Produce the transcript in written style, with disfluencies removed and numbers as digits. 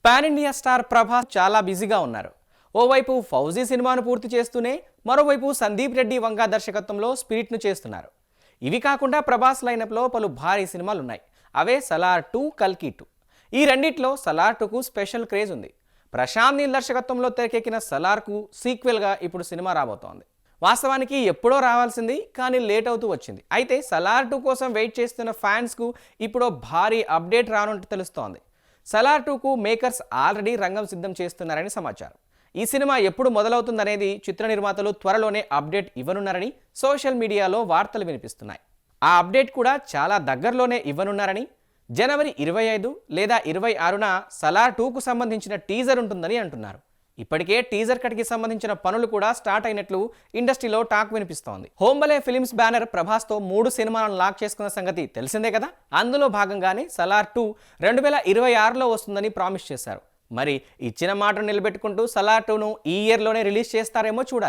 Pan India star Prabhas చాలా బిజీగా ఉన్నారు. ఓవైపు ఫౌజీ సినిమాను పూర్తి చేస్తూనే మరోవైపు సందీప్ రెడ్డి వంగా దర్శకత్వంలో స్పిరిట్ను చేస్తున్నారు. ఇవి కాకుండా ప్రభాస్ లైనప్లో పలు భారీ సినిమాలు ఉన్నాయి. అవే సలార్ 2, కల్కి 2. ఈ రెండిట్లో సలార్ 2కు స్పెషల్ క్రేజ్ ఉంది. ప్రశాంత్ నీల్ దర్శకత్వంలో తెరకెక్కిన సలార్కు సీక్వెల్గా ఇప్పుడు సినిమా రాబోతోంది. వాస్తవానికి ఎప్పుడో రావాల్సింది, కానీ లేట్ అవుతూ వచ్చింది. అయితే సలార్ 2 కోసం వెయిట్ చేస్తున్న ఫ్యాన్స్కు ఇప్పుడు భారీ అప్డేట్ రానున్నట్టు తెలుస్తోంది. సలార్ 2కు మేకర్స్ ఆల్రెడీ రంగం సిద్ధం చేస్తున్నారని సమాచారం. ఈ సినిమా ఎప్పుడు మొదలవుతుందనేది చిత్ర నిర్మాతలు త్వరలోనే అప్డేట్ ఇవ్వనున్నారని సోషల్ మీడియాలో వార్తలు వినిపిస్తున్నాయి. ఆ అప్డేట్ కూడా చాలా దగ్గరలోనే ఇవ్వనున్నారని, జనవరి 25 లేదా 26న సలార్ 2కు సంబంధించిన టీజర్ ఉంటుందని అంటున్నారు. ఇప్పటికే టీజర్ కట్కి సంబంధించిన పనులు కూడా స్టార్ట్ అయినట్లు ఇండస్ట్రీలో టాక్ వినిపిస్తోంది. హోంబలే ఫిలిమ్స్ బ్యానర్ ప్రభాస్తో 3 సినిమాలను లాక్ చేసుకున్న సంగతి తెలిసిందే కదా. అందులో భాగంగానే సలార్ 2 2026లో వస్తుందని ప్రామిస్ చేశారు. మరి ఇచ్చిన మాటను నిలబెట్టుకుంటూ సలార్ 2ను ఈ ఇయర్లోనే రిలీజ్ చేస్తారేమో చూడాలి.